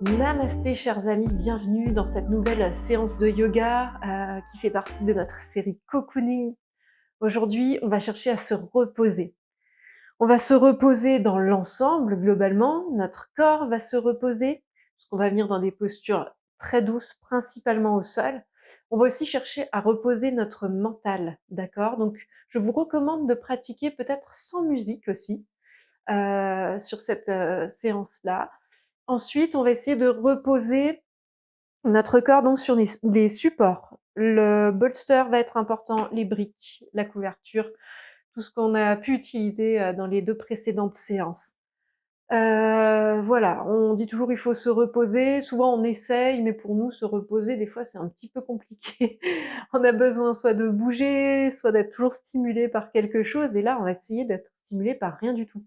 Namasté chers amis, bienvenue dans cette nouvelle séance de yoga qui fait partie de notre série Cocooning. Aujourd'hui, on va chercher à se reposer. On va se reposer dans l'ensemble globalement, notre corps va se reposer, puisqu'on va venir dans des postures très douces, principalement au sol. On va aussi chercher à reposer notre mental, d'accord? Donc je vous recommande de pratiquer peut-être sans musique aussi, sur cette séance-là. Ensuite, on va essayer de reposer notre corps donc sur les supports. Le bolster va être important, les briques, la couverture, tout ce qu'on a pu utiliser dans les 2 précédentes séances. Voilà, on dit toujours il faut se reposer. Souvent on essaye, mais pour nous se reposer des fois c'est un petit peu compliqué. On a besoin soit de bouger, soit d'être toujours stimulé par quelque chose et là on va essayer d'être stimulé par rien du tout.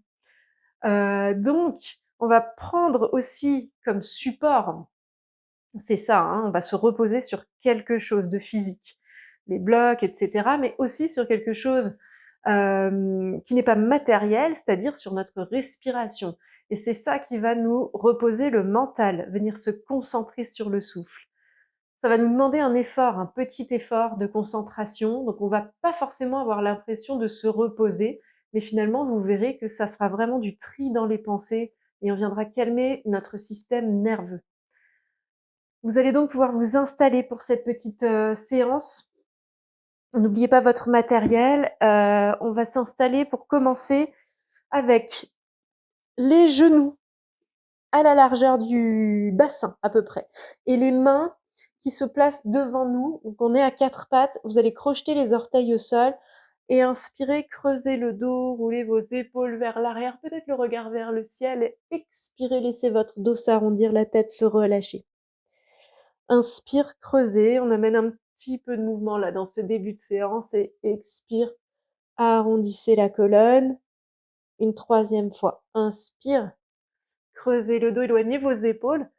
Donc on va prendre aussi comme support, c'est ça, hein, on va se reposer sur quelque chose de physique, les blocs, et cetera, mais aussi sur quelque chose qui n'est pas matériel, c'est-à-dire sur notre respiration. Et c'est ça qui va nous reposer le mental, venir se concentrer sur le souffle. Ça va nous demander un effort, un petit effort de concentration, donc on va pas forcément avoir l'impression de se reposer, mais finalement vous verrez que ça fera vraiment du tri dans les pensées et on viendra calmer notre système nerveux. Vous allez donc pouvoir vous installer pour cette petite séance. N'oubliez pas votre matériel. On va s'installer pour commencer avec les genoux à la largeur du bassin à peu près et les mains qui se placent devant nous. Donc on est à 4 pattes. Vous allez crocheter les orteils au sol et inspirez, creusez le dos, roulez vos épaules vers l'arrière, peut-être le regard vers le ciel et expirez, laissez votre dos s'arrondir, la tête se relâcher. Inspire, creusez, on amène un petit peu de mouvement là dans ce début de séance et expire, arrondissez la colonne. Une troisième fois, inspire, creusez le dos, éloignez vos épaules.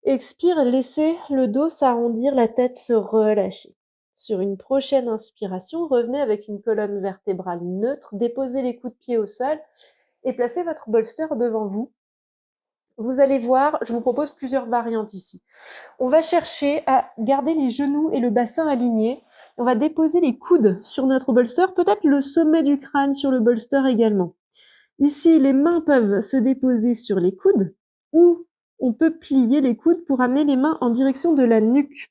Expire, laissez le dos s'arrondir, la tête se relâcher. Sur une prochaine inspiration, revenez avec une colonne vertébrale neutre, déposez les coudes de pied au sol et placez votre bolster devant vous. Vous allez voir, je vous propose plusieurs variantes ici. On va chercher à garder les genoux et le bassin alignés. On va déposer les coudes sur notre bolster, peut-être le sommet du crâne sur le bolster également. Ici, les mains peuvent se déposer sur les coudes ou on peut plier les coudes pour amener les mains en direction de la nuque.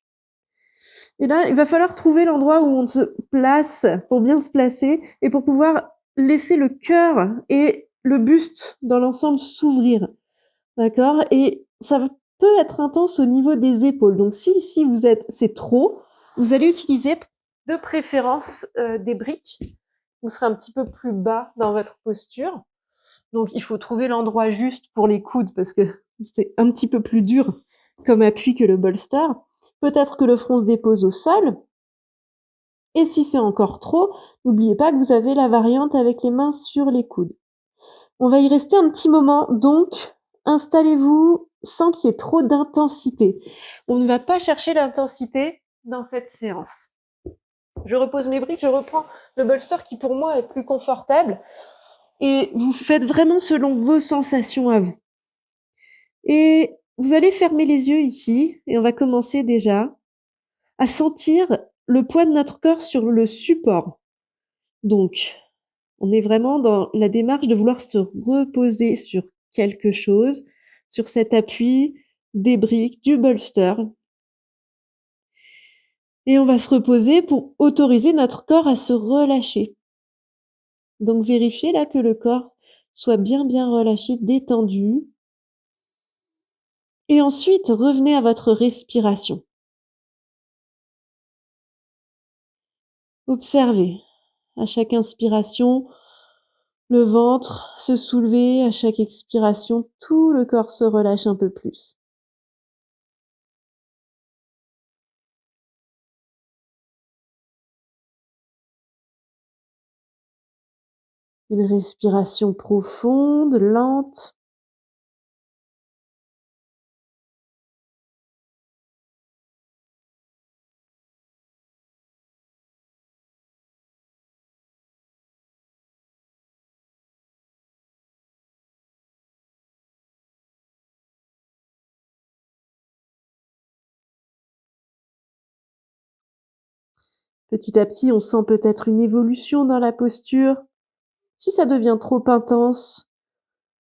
Et là, il va falloir trouver l'endroit où on se place pour bien se placer et pour pouvoir laisser le cœur et le buste dans l'ensemble s'ouvrir. D'accord? Et ça peut être intense au niveau des épaules. Donc si ici c'est trop, vous allez utiliser de préférence des briques. Vous serez un petit peu plus bas dans votre posture. Donc il faut trouver l'endroit juste pour les coudes parce que c'est un petit peu plus dur comme appui que le bolster. Peut-être que le front se dépose au sol. Et si c'est encore trop, n'oubliez pas que vous avez la variante avec les mains sur les coudes. On va y rester un petit moment, donc installez-vous sans qu'il y ait trop d'intensité. On ne va pas chercher l'intensité dans cette séance. Je repose mes briques, je reprends le bolster qui pour moi est plus confortable et vous faites vraiment selon vos sensations à vous. Et vous allez fermer les yeux ici et on va commencer déjà à sentir le poids de notre corps sur le support. Donc, on est vraiment dans la démarche de vouloir se reposer sur quelque chose, sur cet appui des briques, du bolster. Et on va se reposer pour autoriser notre corps à se relâcher. Donc vérifiez là que le corps soit bien relâché, détendu. Et ensuite, revenez à votre respiration. Observez à chaque inspiration le ventre se soulever, à chaque expiration, tout le corps se relâche un peu plus. Une respiration profonde, lente. Petit à petit, on sent peut-être une évolution dans la posture. Si ça devient trop intense,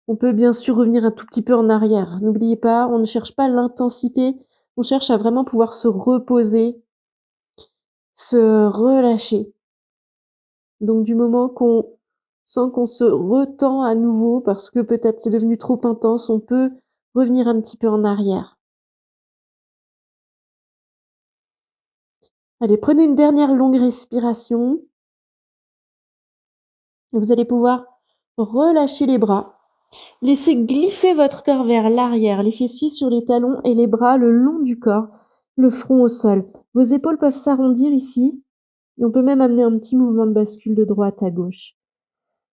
on peut bien sûr revenir un tout petit peu en arrière. N'oubliez pas, on ne cherche pas l'intensité, on cherche à vraiment pouvoir se reposer, se relâcher. Donc du moment qu'on sent qu'on se retend à nouveau parce que peut-être c'est devenu trop intense, on peut revenir un petit peu en arrière. Allez, prenez une dernière longue respiration. Vous allez pouvoir relâcher les bras. Laissez glisser votre corps vers l'arrière, les fessiers sur les talons et les bras le long du corps, le front au sol. Vos épaules peuvent s'arrondir ici et on peut même amener un petit mouvement de bascule de droite à gauche.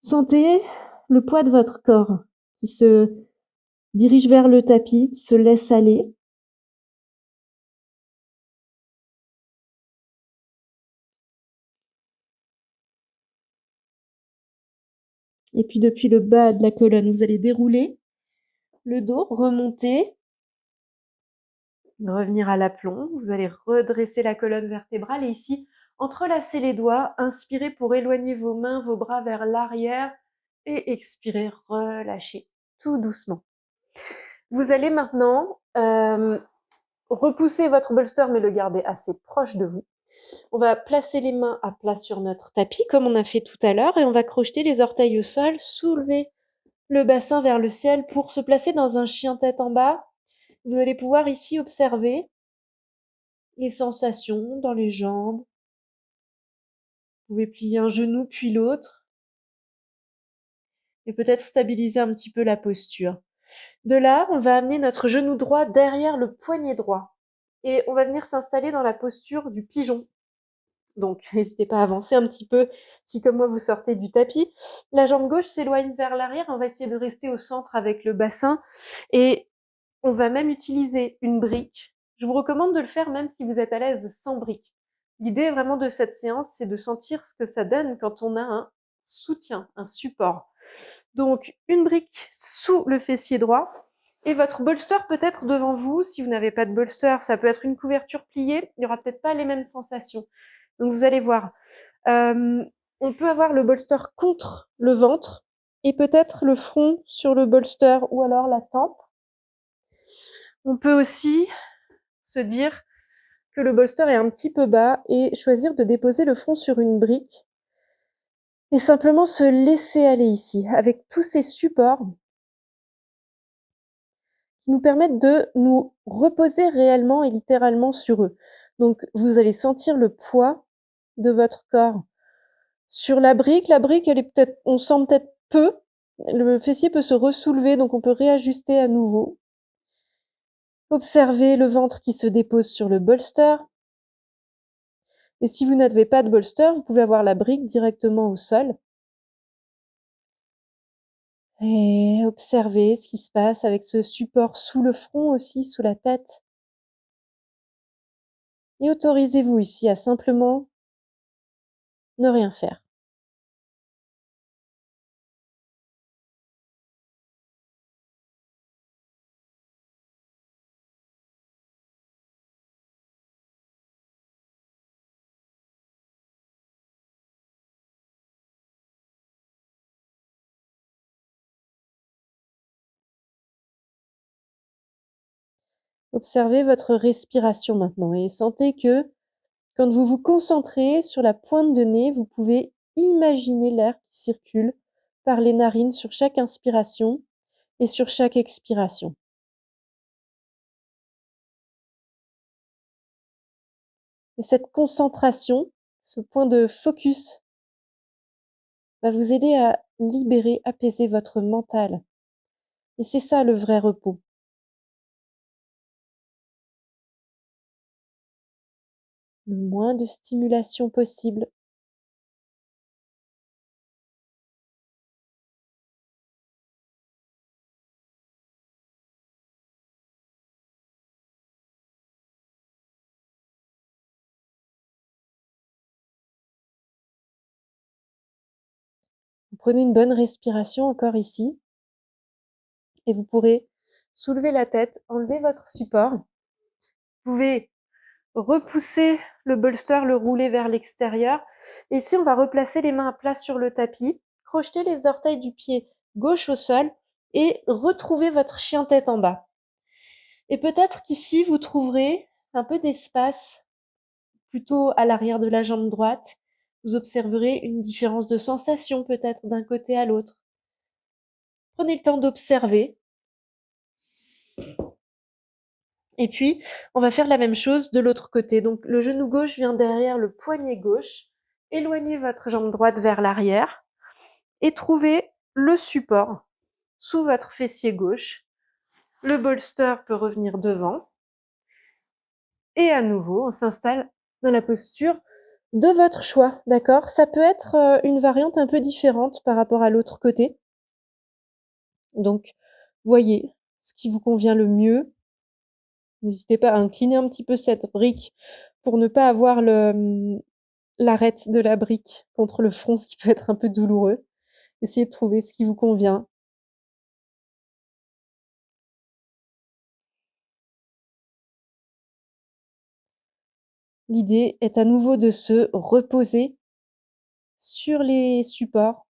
Sentez le poids de votre corps qui se dirige vers le tapis, qui se laisse aller. Et puis depuis le bas de la colonne, vous allez dérouler le dos, remonter, revenir à l'aplomb. Vous allez redresser la colonne vertébrale et ici, entrelacez les doigts, inspirez pour éloigner vos mains, vos bras vers l'arrière et expirez, relâchez tout doucement. Vous allez maintenant repousser votre bolster mais le garder assez proche de vous. On va placer les mains à plat sur notre tapis comme on a fait tout à l'heure et on va crocheter les orteils au sol, soulever le bassin vers le ciel pour se placer dans un chien tête en bas. Vous allez pouvoir ici observer les sensations dans les jambes. Vous pouvez plier un genou puis l'autre et peut-être stabiliser un petit peu la posture. De là, on va amener notre genou droit derrière le poignet droit et on va venir s'installer dans la posture du pigeon. Donc, n'hésitez pas à avancer un petit peu si, comme moi, vous sortez du tapis. La jambe gauche s'éloigne vers l'arrière. On va essayer de rester au centre avec le bassin et on va même utiliser une brique. Je vous recommande de le faire même si vous êtes à l'aise sans brique. L'idée vraiment de cette séance, c'est de sentir ce que ça donne quand on a un soutien, un support. Donc, une brique sous le fessier droit et votre bolster peut-être devant vous. Si vous n'avez pas de bolster, ça peut être une couverture pliée. Il n'y aura peut-être pas les mêmes sensations. Donc, vous allez voir. On peut avoir le bolster contre le ventre et peut-être le front sur le bolster ou alors la tempe. On peut aussi se dire que le bolster est un petit peu bas et choisir de déposer le front sur une brique et simplement se laisser aller ici avec tous ces supports qui nous permettent de nous reposer réellement et littéralement sur eux. Donc vous allez sentir le poids de votre corps sur la brique. La brique, elle est peut-être, on sent peut-être peu. Le fessier peut se ressoulever, donc on peut réajuster à nouveau. Observez le ventre qui se dépose sur le bolster. Et si vous n'avez pas de bolster, vous pouvez avoir la brique directement au sol. Et observez ce qui se passe avec ce support sous le front aussi, sous la tête. Et autorisez-vous ici à simplement ne rien faire. Observez votre respiration maintenant et sentez que quand vous vous concentrez sur la pointe de nez, vous pouvez imaginer l'air qui circule par les narines sur chaque inspiration et sur chaque expiration. Et cette concentration, ce point de focus, va vous aider à libérer, apaiser votre mental. Et c'est ça le vrai repos. Le moins de stimulation possible. Vous prenez une bonne respiration encore ici et vous pourrez soulever la tête, enlever votre support. Vous pouvez repousser le bolster, le rouler vers l'extérieur. Et ici, on va replacer les mains à plat sur le tapis, crocheter les orteils du pied gauche au sol et retrouver votre chien tête en bas. Et peut-être qu'ici, vous trouverez un peu d'espace plutôt à l'arrière de la jambe droite. Vous observerez une différence de sensation peut-être d'un côté à l'autre. Prenez le temps d'observer. Et puis, on va faire la même chose de l'autre côté. Donc, le genou gauche vient derrière le poignet gauche. Éloignez votre jambe droite vers l'arrière et trouvez le support sous votre fessier gauche. Le bolster peut revenir devant. Et à nouveau, on s'installe dans la posture de votre choix, d'accord? Ça peut être une variante un peu différente par rapport à l'autre côté. Donc, voyez ce qui vous convient le mieux. N'hésitez pas à incliner un petit peu cette brique pour ne pas avoir l'arête de la brique contre le front, ce qui peut être un peu douloureux. Essayez de trouver ce qui vous convient. L'idée est à nouveau de se reposer sur les supports.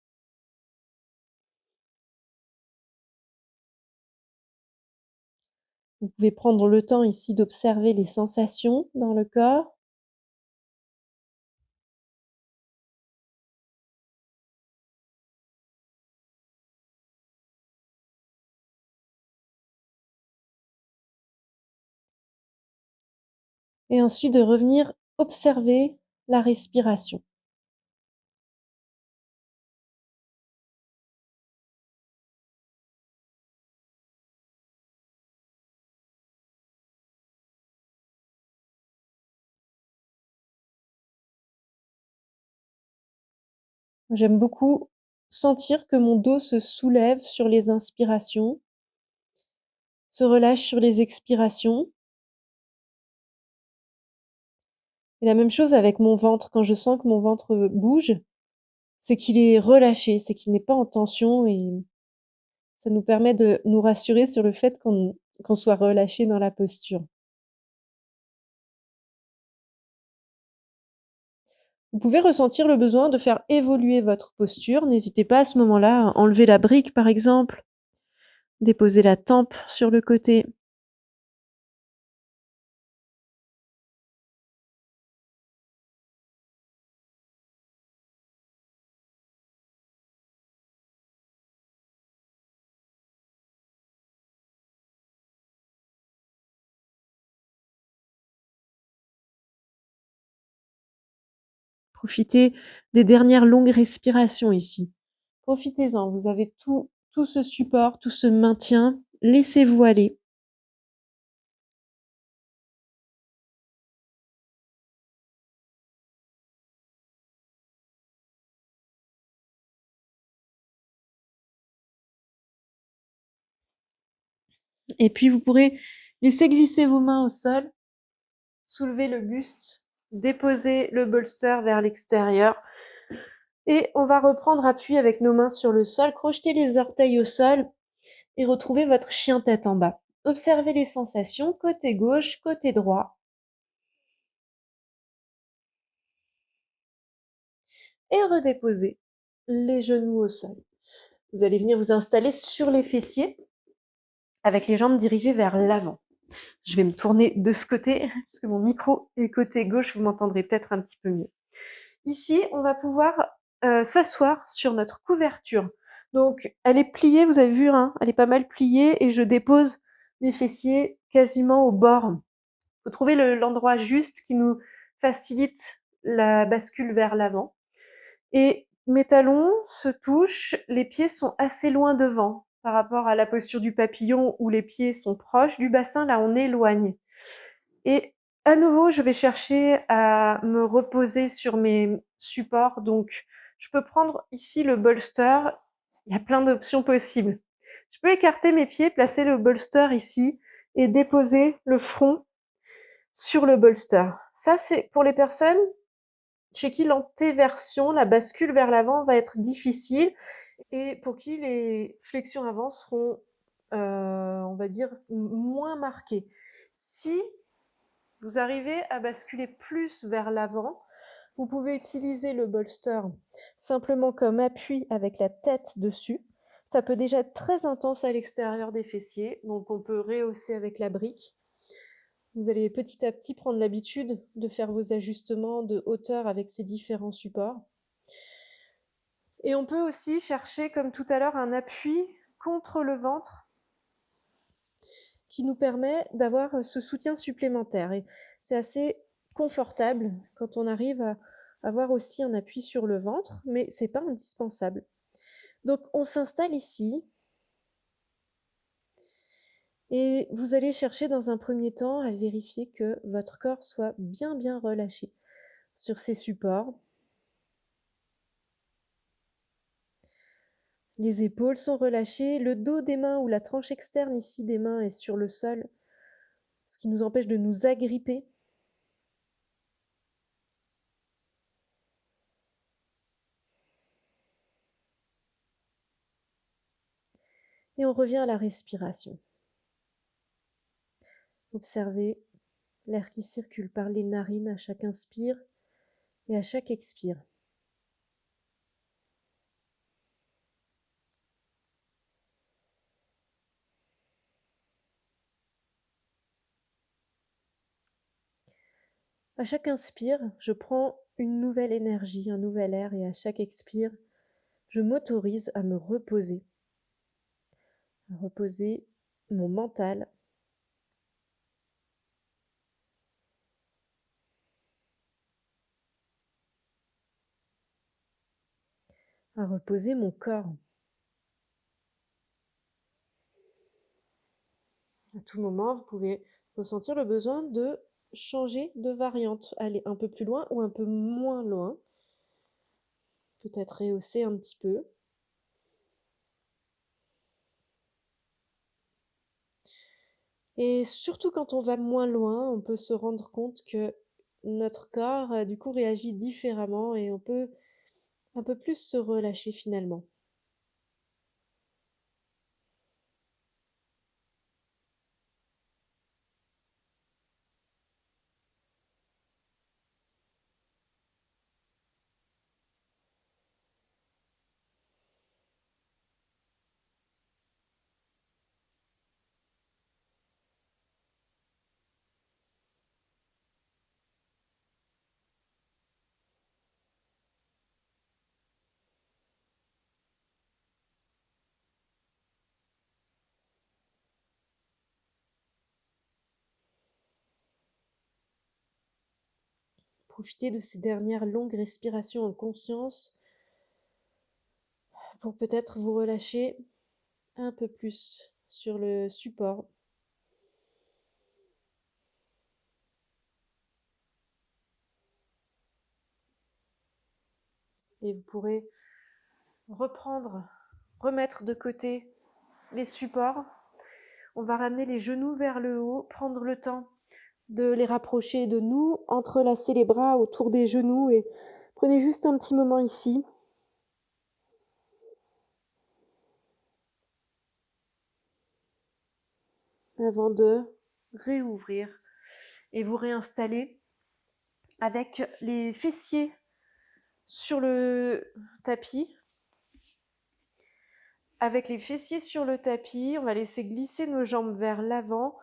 Vous pouvez prendre le temps ici d'observer les sensations dans le corps. Et ensuite de revenir observer la respiration. J'aime beaucoup sentir que mon dos se soulève sur les inspirations, se relâche sur les expirations. Et la même chose avec mon ventre, quand je sens que mon ventre bouge, c'est qu'il est relâché, c'est qu'il n'est pas en tension et ça nous permet de nous rassurer sur le fait qu'on soit relâché dans la posture. Vous pouvez ressentir le besoin de faire évoluer votre posture. N'hésitez pas à ce moment-là à enlever la brique, par exemple, déposer la tempe sur le côté. Profitez des dernières longues respirations ici. Profitez-en, vous avez tout ce support, tout ce maintien. Laissez-vous aller. Et puis vous pourrez laisser glisser vos mains au sol, soulever le buste, déposer le bolster vers l'extérieur. Et on va reprendre appui avec nos mains sur le sol, crocheter les orteils au sol et retrouver votre chien tête en bas. Observez les sensations côté gauche, côté droit. Et redéposez les genoux au sol. Vous allez venir vous installer sur les fessiers avec les jambes dirigées vers l'avant. Je vais me tourner de ce côté parce que mon micro est côté gauche, vous m'entendrez peut-être un petit peu mieux. Ici, on va pouvoir s'asseoir sur notre couverture. Donc, elle est pliée, vous avez vu, hein, elle est pas mal pliée et je dépose mes fessiers quasiment au bord. Il faut trouver l'endroit juste qui nous facilite la bascule vers l'avant. Et mes talons se touchent, les pieds sont assez loin devant par rapport à la posture du papillon où les pieds sont proches du bassin, là on éloigne. Et à nouveau, je vais chercher à me reposer sur mes supports. Donc, je peux prendre ici le bolster. Il y a plein d'options possibles. Je peux écarter mes pieds, placer le bolster ici et déposer le front sur le bolster. Ça, c'est pour les personnes chez qui l'antéversion, la bascule vers l'avant va être difficile et pour qui les flexions avant seront, on va dire, moins marquées. Si vous arrivez à basculer plus vers l'avant, vous pouvez utiliser le bolster simplement comme appui avec la tête dessus. Ça peut déjà être très intense à l'extérieur des fessiers, donc on peut rehausser avec la brique. Vous allez petit à petit prendre l'habitude de faire vos ajustements de hauteur avec ces différents supports. Et on peut aussi chercher, comme tout à l'heure, un appui contre le ventre qui nous permet d'avoir ce soutien supplémentaire. Et c'est assez confortable quand on arrive à avoir aussi un appui sur le ventre, mais c'est pas indispensable. Donc on s'installe ici et vous allez chercher dans un premier temps à vérifier que votre corps soit bien relâché sur ces supports. Les épaules sont relâchées, le dos des mains ou la tranche externe ici des mains est sur le sol, ce qui nous empêche de nous agripper. Et on revient à la respiration. Observez l'air qui circule par les narines à chaque inspire et à chaque expire. À chaque inspire, je prends une nouvelle énergie, un nouvel air, et à chaque expire, je m'autorise à me reposer, à reposer mon mental, à reposer mon corps. À tout moment, vous pouvez ressentir le besoin de changer de variante, aller un peu plus loin ou un peu moins loin, peut-être rehausser un petit peu. Et surtout quand on va moins loin, on peut se rendre compte que notre corps, du coup, réagit différemment et on peut un peu plus se relâcher finalement. Profitez de ces dernières longues respirations en conscience pour peut-être vous relâcher un peu plus sur le support. Et vous pourrez remettre de côté les supports. On va ramener les genoux vers le haut, prendre le temps de les rapprocher de nous, entrelacer les bras autour des genoux et prenez juste un petit moment ici. Avant de réouvrir et vous réinstaller avec les fessiers sur le tapis. Avec les fessiers sur le tapis, on va laisser glisser nos jambes vers l'avant.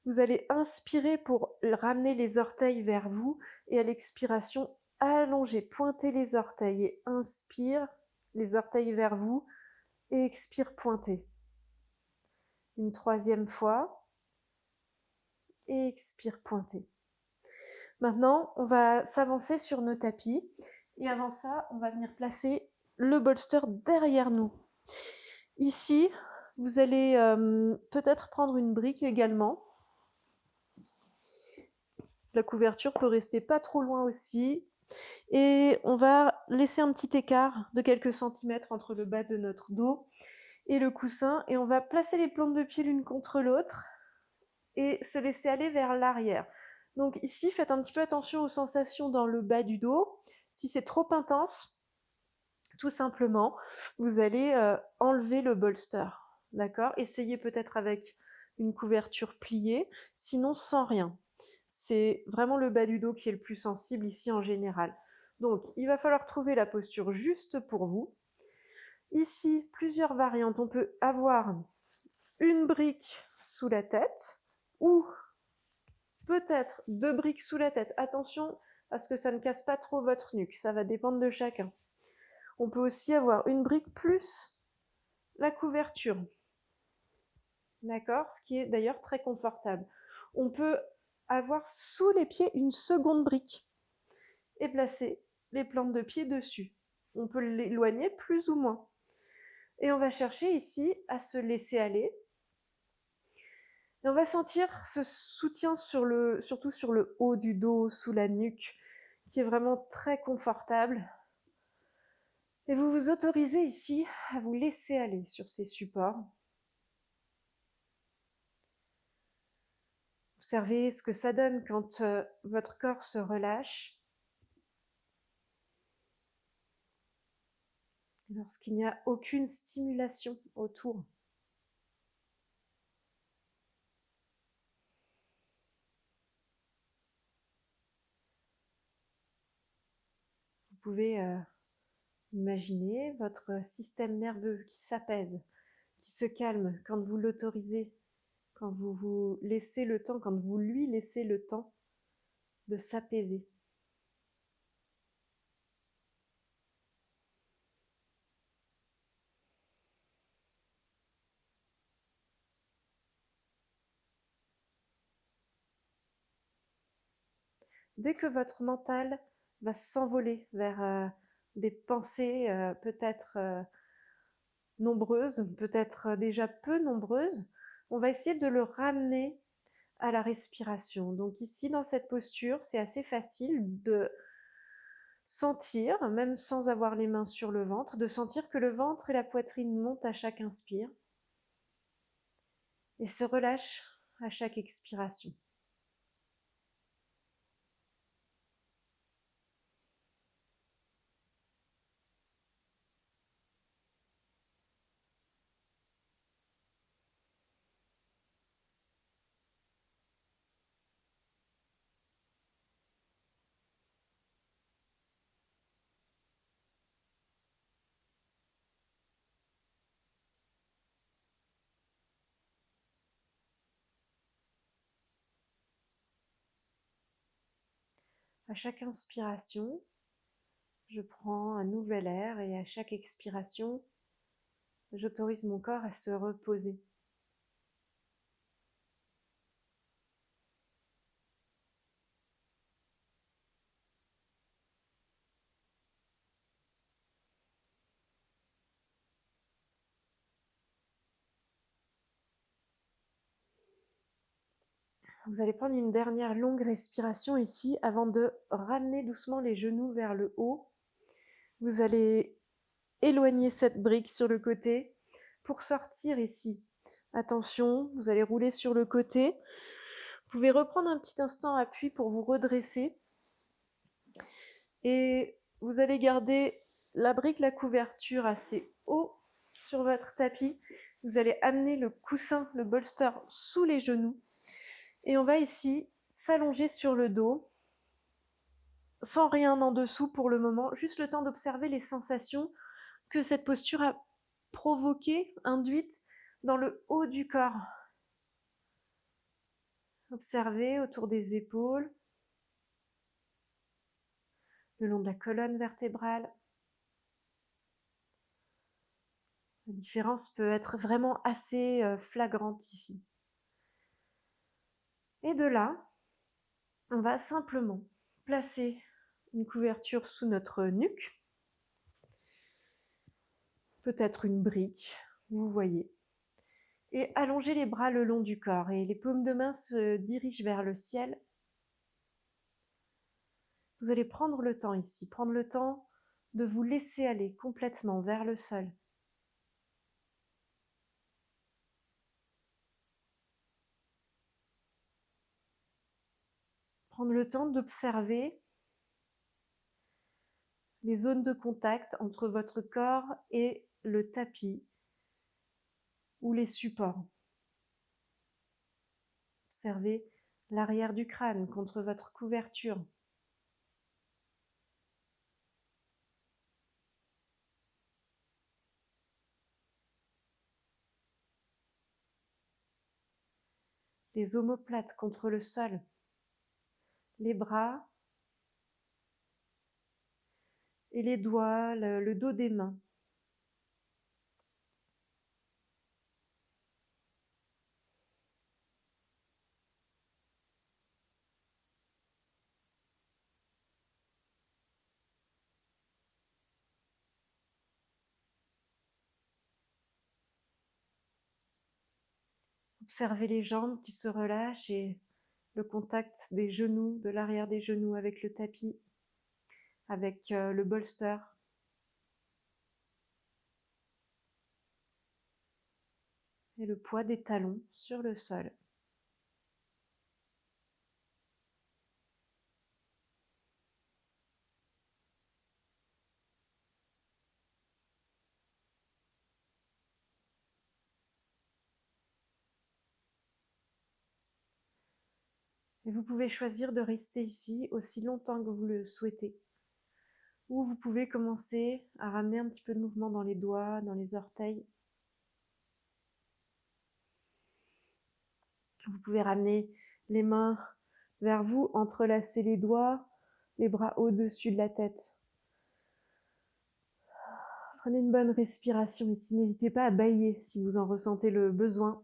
Vous allez inspirer pour ramener les orteils vers vous et à l'expiration, allongez, pointez les orteils et inspire, les orteils vers vous et expire, pointez. Une troisième fois et expire, pointez. Maintenant, on va s'avancer sur nos tapis et avant ça, on va venir placer le bolster derrière nous. Ici, vous allez peut-être prendre une brique également. La couverture peut rester pas trop loin aussi. Et on va laisser un petit écart de quelques centimètres entre le bas de notre dos et le coussin. Et on va placer les plantes de pied l'une contre l'autre et se laisser aller vers l'arrière. Donc ici, faites un petit peu attention aux sensations dans le bas du dos. Si c'est trop intense, tout simplement, vous allez enlever le bolster. D'accord ? Essayez peut-être avec une couverture pliée, sinon sans rien. c'est vraiment le bas du dos qui est le plus sensible ici en général. Donc, il va falloir trouver la posture juste pour vous. Ici, plusieurs variantes. On peut avoir une brique sous la tête ou peut-être 2 briques sous la tête. Attention à ce que ça ne casse pas trop votre nuque, ça va dépendre de chacun. On peut aussi avoir une brique plus la couverture. D'accord? Ce qui est d'ailleurs très confortable. On peut avoir sous les pieds une seconde brique et placer les plantes de pied dessus. On peut l'éloigner plus ou moins. Et on va chercher ici à se laisser aller. Et on va sentir ce soutien surtout sur le haut du dos, sous la nuque, qui est vraiment très confortable. Et vous vous autorisez ici à vous laisser aller sur ces supports. Observez ce que ça donne quand votre corps se relâche. Lorsqu'il n'y a aucune stimulation autour. Vous pouvez imaginer votre système nerveux qui s'apaise, qui se calme quand vous l'autorisez, quand vous vous laissez le temps, quand vous lui laissez le temps de s'apaiser. Dès que votre mental va s'envoler vers des pensées peut-être nombreuses, peut-être déjà peu nombreuses, on va essayer de le ramener à la respiration. Donc ici, dans cette posture, c'est assez facile de sentir, même sans avoir les mains sur le ventre, de sentir que le ventre et la poitrine montent à chaque inspire et se relâchent à chaque expiration. À chaque inspiration, je prends un nouvel air et à chaque expiration, j'autorise mon corps à se reposer. Vous allez prendre une dernière longue respiration ici avant de ramener doucement les genoux vers le haut. Vous allez éloigner cette brique sur le côté pour sortir ici. Attention, vous allez rouler sur le côté. Vous pouvez reprendre un petit instant appui pour vous redresser. Et vous allez garder la brique, la couverture assez haut sur votre tapis. Vous allez amener le coussin, le bolster sous les genoux. Et on va ici s'allonger sur le dos, sans rien en dessous pour le moment, juste le temps d'observer les sensations que cette posture a provoquées, induites dans le haut du corps. Observez autour des épaules, le long de la colonne vertébrale. La différence peut être vraiment assez flagrante ici. Et de là, on va simplement placer une couverture sous notre nuque, peut-être une brique, vous voyez, et allonger les bras le long du corps et les paumes de main se dirigent vers le ciel. Vous allez prendre le temps ici, prendre le temps de vous laisser aller complètement vers le sol. Prendre le temps d'observer les zones de contact entre votre corps et le tapis ou les supports. Observez l'arrière du crâne contre votre couverture. Les omoplates contre le sol, les bras et les doigts, le dos des mains. Observez les jambes qui se relâchent et le contact des genoux, de l'arrière des genoux avec le tapis, avec le bolster. Et le poids des talons sur le sol. Et vous pouvez choisir de rester ici aussi longtemps que vous le souhaitez. Ou vous pouvez commencer à ramener un petit peu de mouvement dans les doigts, dans les orteils. Vous pouvez ramener les mains vers vous, entrelacer les doigts, les bras au-dessus de la tête. Prenez une bonne respiration ici, n'hésitez pas à bâiller si vous en ressentez le besoin.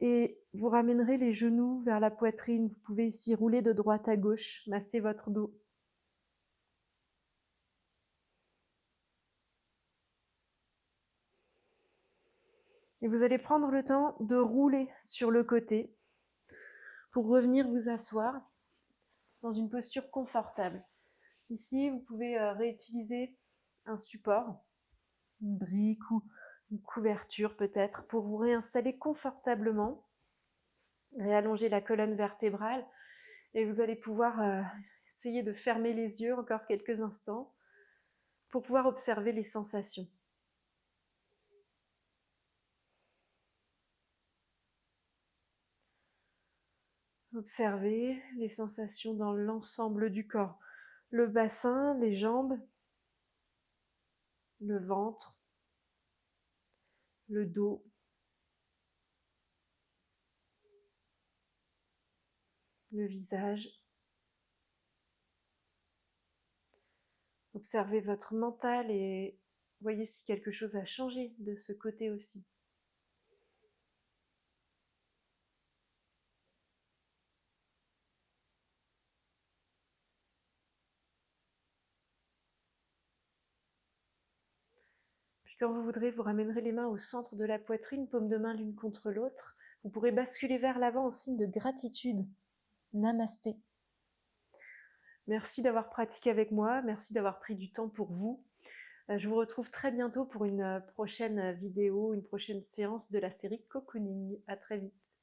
Et vous ramènerez les genoux vers la poitrine. Vous pouvez ici rouler de droite à gauche, masser votre dos. Et vous allez prendre le temps de rouler sur le côté pour revenir vous asseoir dans une posture confortable. Ici, vous pouvez réutiliser un support, une brique ou une couverture peut-être, pour vous réinstaller confortablement, réallonger la colonne vertébrale, et vous allez pouvoir essayer de fermer les yeux encore quelques instants pour pouvoir observer les sensations. Observez les sensations dans l'ensemble du corps. Le bassin, les jambes, le ventre, le dos, le visage. Observez votre mental et voyez si quelque chose a changé de ce côté aussi. Puis quand vous voudrez, vous ramènerez les mains au centre de la poitrine, paumes de main l'une contre l'autre. Vous pourrez basculer vers l'avant en signe de gratitude. Namasté. Merci d'avoir pratiqué avec moi, merci d'avoir pris du temps pour vous. Je vous retrouve très bientôt pour une prochaine vidéo, une prochaine séance de la série Cocooning. À très vite.